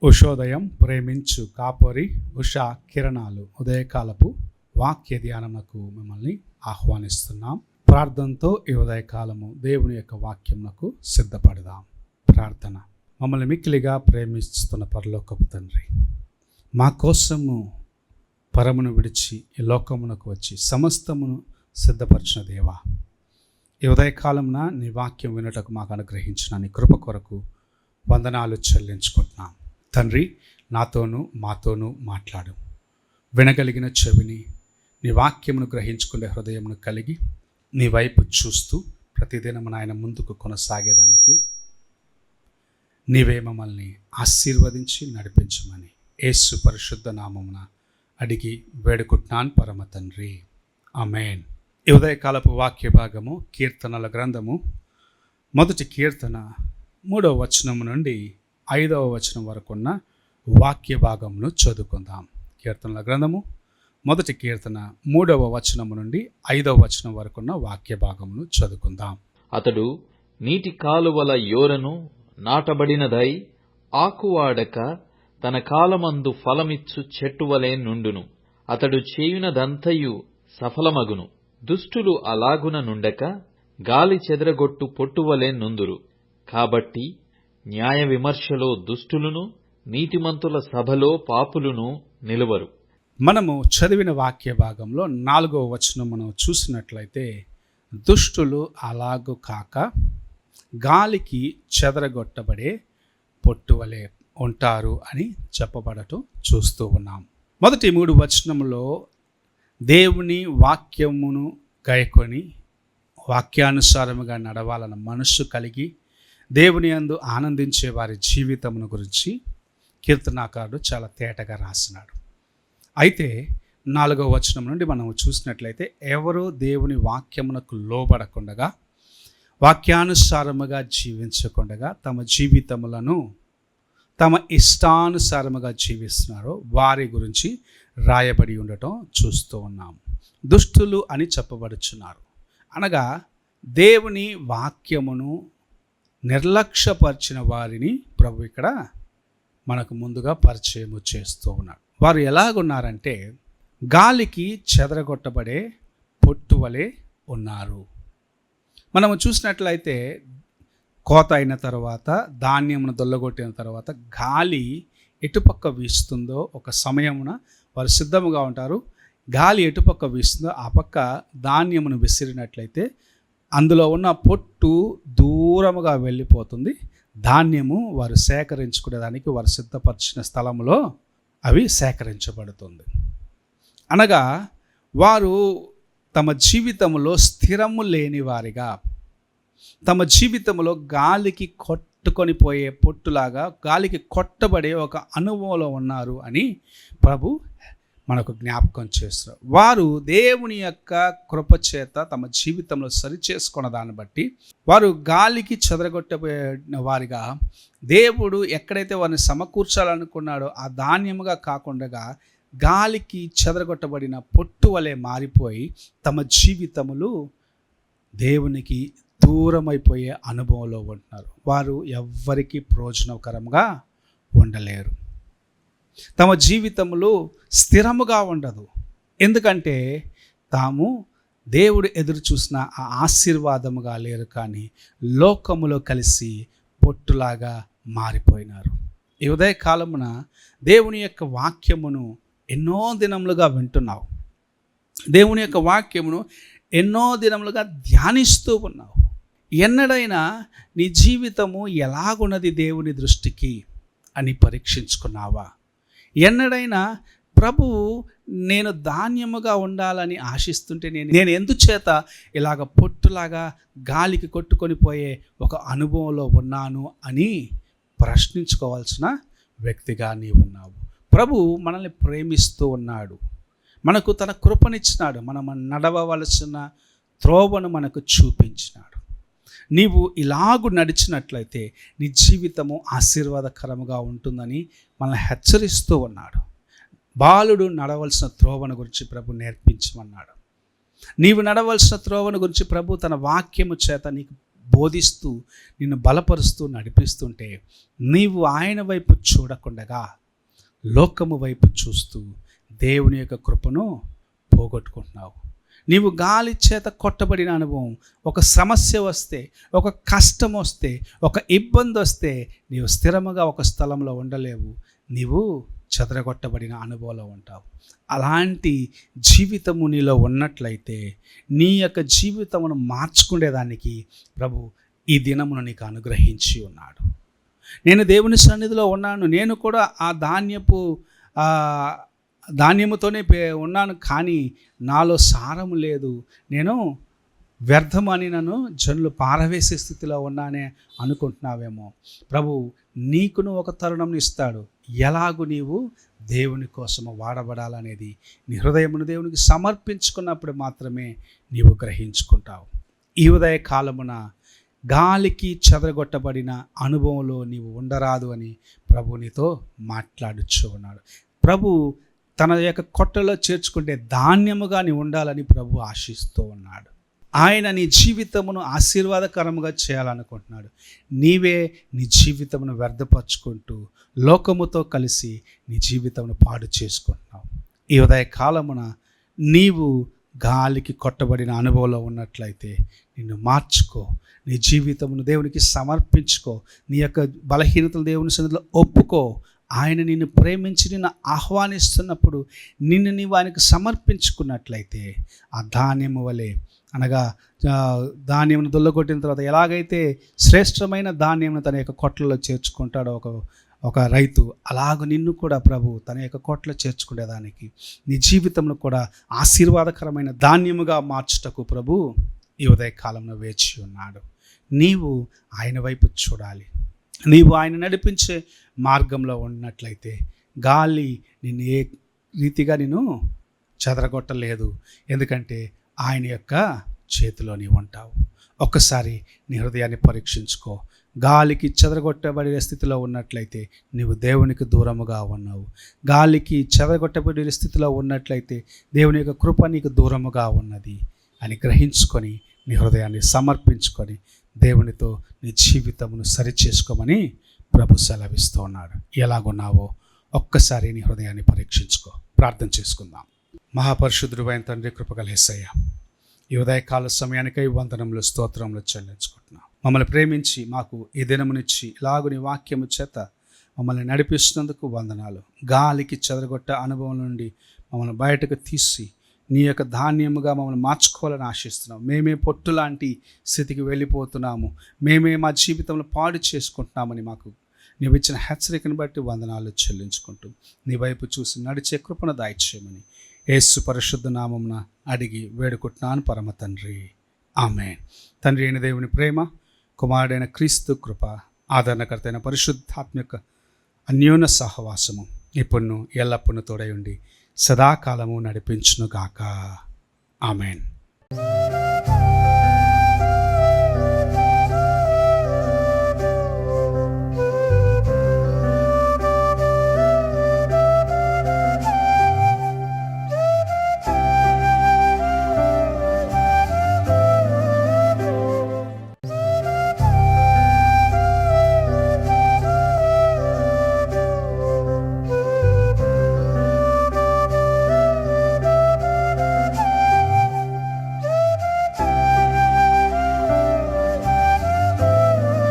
ఉషోదయం ప్రేమించు కాపరి ఉషా కిరణాలు ఉదయకాలపు వాక్య ధ్యానమునకు మిమ్మల్ని ఆహ్వానిస్తున్నాం. ప్రార్థనతో ఈ ఉదయకాలము దేవుని యొక్క వాక్యమునకు సిద్ధపడదాం. ప్రార్థన. మమ్మల్ని మిక్కిలిగా ప్రేమిస్తున్న పరలోకపు తండ్రి, మా కోసము పరమును విడిచి ఈ లోకమునకు వచ్చి సమస్తమును సిద్ధపరిచిన దేవా, ఈ ఉదయకాలమున నీ వాక్యం వినుటకు మాకు అనుగ్రహించిన నీ కృప కొరకు వందనాలు చెల్లించుకుంటున్నాం. తండ్రి, నాతోనూ మాతోనూ మాట్లాడు. వినగలిగిన చెవిని, నీ వాక్యమును గ్రహించుకునే హృదయమును కలిగి నీ వైపు చూస్తూ ప్రతిదినము నాయన ముందుకు కొనసాగేదానికి నీవే మమ్మల్ని ఆశీర్వదించి నడిపించమని యేసు పరిశుద్ధ నామమున అడిగి వేడుకుంటున్నాను పరమ తండ్రి, ఆమేన్. ఈ ఉదయకాలపు వాక్య భాగము కీర్తనల గ్రంథము మొదటి కీర్తన 3వ వచనం నుండి 5వ వచనం వరకు ఉన్న వాక్య భాగమును చదువుకుందాం. కీర్తనల గ్రంథము మొదటి కీర్తన 3వ వచనము నుండి 5వ వచనం వరకు ఉన్న వాక్య భాగమును చదువుకుందాం. అతడు నీటి కాలువల యోరను నాటబడినదై ఆకువాడక తన కాలమందు ఫలమిచ్చు చెట్టువలే నుండును. అతడు చేయునదంతయు సఫలమగును. దుష్టులు అలాగున నుండక గాలి చెదరగొట్టు పొట్టువలే నుందురు. కాబట్టి న్యాయ విమర్శలో దుష్టులను, నీతిమంతుల సభలో పాపులను నిలువరు. మనము చదివిన వాక్య భాగంలో 4వ వచనం మనం చూసినట్లయితే, దుష్టులు అలాగు కాక గాలికి చెదరగొట్టబడే పొట్టువలే ఉంటారు అని చెప్పబడటం చూస్తూ ఉన్నాం. మొదటి 3 వచనంలో దేవుని వాక్యమును గాయకొని వాక్యానుసారముగా నడవాలన్న మనస్సు కలిగి దేవుని యందు ఆనందించే వారి జీవితమును గురించి కీర్తనాకారుడు చాలా తేటగా రాసినాడు. అయితే 4వ వచనం నుండి మనం చూసినట్లయితే, ఎవరు దేవుని వాక్యమునకు లోబడకుండగా వాక్యానుసారముగా జీవించకుండగా తమ జీవితములను తమ ఇష్టానుసారముగా జీవిస్తున్నారో వారి గురించి రాయబడి ఉండటం చూస్తూ ఉన్నాం. దుష్టులు అని చెప్పబడుచున్నారు. అనగా దేవుని వాక్యమును నిర్లక్ష్యపరిచిన వారిని ప్రభు ఇక్కడ మనకు ముందుగా పరిచయం చేస్తూ ఉన్నాడు. వారు ఎలాగున్నారంటే గాలికి చెదరగొట్టబడే పొట్టు వలె ఉన్నారు. మనము చూసినట్లయితే కోత అయిన తర్వాత, ధాన్యమును దొల్లగొట్టిన తర్వాత గాలి ఎటుపక్క వీస్తుందో ఒక సమయమున వారు సిద్ధముగా ఉంటారు. గాలి ఎటుపక్క వీస్తుందో ఆ పక్క ధాన్యమును విసిరినట్లయితే అందులో ఉన్న పొట్టు దూరముగా వెళ్ళిపోతుంది. ధాన్యము వారు సేకరించుకునేదానికి వారు సిద్ధపరిచిన స్థలంలో అవి సేకరించబడుతుంది. అనగా వారు తమ జీవితంలో స్థిరము లేని వారిగా, తమ జీవితంలో గాలికి కొట్టుకొని పోయే పొట్టులాగా గాలికి కొట్టబడే ఒక అనుభవంలో ఉన్నారు అని ప్రభు మనకు జ్ఞాపకం చేస్తారు. వారు దేవుని యొక్క కృపచేత తమ జీవితంలో సరిచేసుకున్న దాన్ని బట్టి వారు గాలికి చెదరగొట్టబడిన వారిగా, దేవుడు ఎక్కడైతే వారిని సమకూర్చాలనుకున్నాడో ఆ ధాన్యముగా కాకుండా గాలికి చెదరగొట్టబడిన పొట్టు వలె మారిపోయి తమ జీవితములు దేవునికి దూరమైపోయే అనుభవంలో ఉంటున్నారు. వారు ఎవ్వరికీ ప్రయోజనకరంగా ఉండలేరు. తమ జీవితములు స్థిరముగా ఉండదు. ఎందుకంటే తాము దేవుడు ఎదురు చూసిన ఆ ఆశీర్వాదముగా లేరు, కానీ లోకములో కలిసి పొట్టులాగా మారిపోయినారు. ఈ ఉదయకాలమున దేవుని యొక్క వాక్యమును ఎన్నో దినములుగా వింటున్నావు. దేవుని యొక్క వాక్యమును ఎన్నో దినములుగా ధ్యానిస్తూ ఉన్నావు. ఎన్నడైనా నీ జీవితము ఎలాగున్నది దేవుని దృష్టికి అని పరీక్షించుకున్నావా? ఎన్నడైనా ప్రభువు నేను ధాన్యముగా ఉండాలని ఆశిస్తుంటే నేను ఎందుచేత ఇలాగ పొట్టులాగా గాలికి కొట్టుకొని పోయే ఒక అనుభవంలో ఉన్నాను అని ప్రశ్నించుకోవాల్సిన వ్యక్తిగా నీవు ఉన్నావు. ప్రభు మనల్ని ప్రేమిస్తూ ఉన్నాడు. మనకు తన కృపనిచ్చినాడు. మనం నడవవలసిన త్రోవను మనకు చూపించినాడు. నీవు ఇలాగు నడిచినట్లయితే నీ జీవితము ఆశీర్వాదకరముగా ఉంటుందని మనల్ని హెచ్చరిస్తూ ఉన్నాడు. బాలుడు నడవలసిన త్రోవను గురించి ప్రభు నేర్పించమన్నాడు. నీవు నడవలసిన త్రోవను గురించి ప్రభు తన వాక్యము చేత నీకు బోధిస్తూ నిన్ను బలపరుస్తూ నడిపిస్తుంటే నీవు ఆయన వైపు చూడకుండగా లోకము వైపు చూస్తూ దేవుని యొక్క కృపను పోగొట్టుకుంటున్నావు. నీవు గాలి చేత కొట్టబడిన అనుభవం, ఒక సమస్య వస్తే, ఒక కష్టం వస్తే, ఒక ఇబ్బంది వస్తే నీవు స్థిరముగా ఒక స్థలంలో ఉండలేవు. నీవు చెదరగొట్టబడిన అనుభవంలో ఉంటావు. అలాంటి జీవితము నీలో ఉన్నట్లయితే నీ యొక్క జీవితమును మార్చుకునేదానికి ప్రభు ఈ దినమును నీకు అనుగ్రహించి ఉన్నాడు. నేను దేవుని సన్నిధిలో ఉన్నాను, నేను కూడా ఆ ధాన్యముతోనే ఉన్నాను, కానీ నాలో సారము లేదు, నేను వ్యర్థమని నన్ను జనులు పారవేసే స్థితిలో ఉన్నానే అనుకుంటున్నావేమో. ప్రభు నీకును ఒక తరుణం ఇస్తాడు. ఎలాగూ నీవు దేవుని కోసము వాడబడాలనేది నీ హృదయమును దేవునికి సమర్పించుకున్నప్పుడు మాత్రమే నీవు గ్రహించుకుంటావు. ఈ ఉదయ కాలమున గాలికి చెదరగొట్టబడిన అనుభవంలో నీవు ఉండరాదు అని ప్రభు నీతో మాట్లాడుచూ ఉన్నాడు. ప్రభు తన యొక్క కొట్టలో చేర్చుకుంటే ధాన్యముగా నీ ఉండాలని ప్రభు ఆశిస్తూ ఉన్నాడు. ఆయన నీ జీవితమును ఆశీర్వాదకరముగా చేయాలనుకుంటున్నాడు. నీవే నీ జీవితమును వ్యర్థపరుచుకుంటూ లోకముతో కలిసి నీ జీవితమును పాడు చేసుకుంటున్నావు. ఈ ఉదయ కాలమున నీవు గాలికి కొట్టబడిన అనుభవంలో ఉన్నట్లయితే నిన్ను మార్చుకో, నీ జీవితమును దేవునికి సమర్పించుకో, నీ యొక్క బలహీనతలు దేవుని సన్నిధిలో ఒప్పుకో. ఆయన నిన్ను ప్రేమించి నిన్ను ఆహ్వానిస్తున్నప్పుడు నిన్ను నీవు ఆయనకు సమర్పించుకున్నట్లయితే ఆ ధాన్యము వలె, అనగా ధాన్యమును దొల్లగొట్టిన తర్వాత ఎలాగైతే శ్రేష్టమైన ధాన్యమును తన యొక్క కొట్లలో చేర్చుకుంటాడో ఒక రైతు, అలాగ నిన్ను కూడా ప్రభు తన యొక్క కొట్లో చేర్చుకునేదానికి నీ జీవితంలో కూడా ఆశీర్వాదకరమైన ధాన్యముగా మార్చుటకు ప్రభు ఈ ఉదయ కాలంలో వేచి ఉన్నాడు. నీవు ఆయన వైపు చూడాలి. నీవు ఆయన నడిపించే మార్గంలో ఉన్నట్లయితే గాలి నిన్ను ఏ రీతిగా నేను చెదరగొట్టలేదు, ఎందుకంటే ఆయన యొక్క చేతిలో నీవు ఉంటావు. ఒక్కసారి నీ హృదయాన్ని పరీక్షించుకో. గాలికి చెదరగొట్టబడే స్థితిలో ఉన్నట్లయితే నీవు దేవునికి దూరముగా ఉన్నావు. గాలికి చెదరగొట్టబడే స్థితిలో ఉన్నట్లయితే దేవుని యొక్క కృప నీకు దూరముగా ఉన్నది అని గ్రహించుకొని నీ హృదయాన్ని సమర్పించుకొని దేవునితో నీ జీవితమును సరిచేసుకోమని ప్రభు సెలవిస్తూ ఉన్నాడు. ఎలాగున్నావో ఒక్కసారి నీ హృదయాన్ని పరీక్షించుకో. ప్రార్థన చేసుకుందాం. మహాపరిశుద్ధుడు అయిన తండ్రి, కృపగల యేసయ్య, ఈ ఉదయకాల సమయానికై వందనములు స్తోత్రములు చెల్లించుకుంటున్నాం. మమ్మల్ని ప్రేమించి మాకు ఈ దినమునిచ్చి ఇలాగు నీ వాక్యము చేత మమ్మల్ని నడిపిస్తున్నందుకు వందనాలు. గాలికి చెదరగొట్ట అనుభవం నుండి మమ్మల్ని బయటకు తీసి నీ యొక్క ధాన్యముగా మమ్మల్ని మార్చుకోవాలని ఆశిస్తున్నాం. మేమే పొట్టు లాంటి స్థితికి వెళ్ళిపోతున్నాము, మేమే మా జీవితంలో పాడు చేసుకుంటున్నామని మాకు నీవు ఇచ్చిన హెచ్చరికను బట్టి వందనాలు చెల్లించుకుంటూ నీ వైపు చూసి నడిచే కృపను దయచేయమని యేసు పరిశుద్ధ నామమున అడిగి వేడుకుంటున్నాను పరమ తండ్రి, ఆమేన్. తండ్రి అయిన దేవుని ప్రేమ, కుమారుడైన క్రీస్తు కృప, ఆదరణకర్త అయిన పరిశుద్ధాత్మ యొక్క అన్యోన్య సహవాసము ఇప్పుడు ఎల్లప్పుడూ తోడై ఉండి సదాకాలము నడిపించునుగాక. ఆమేన్.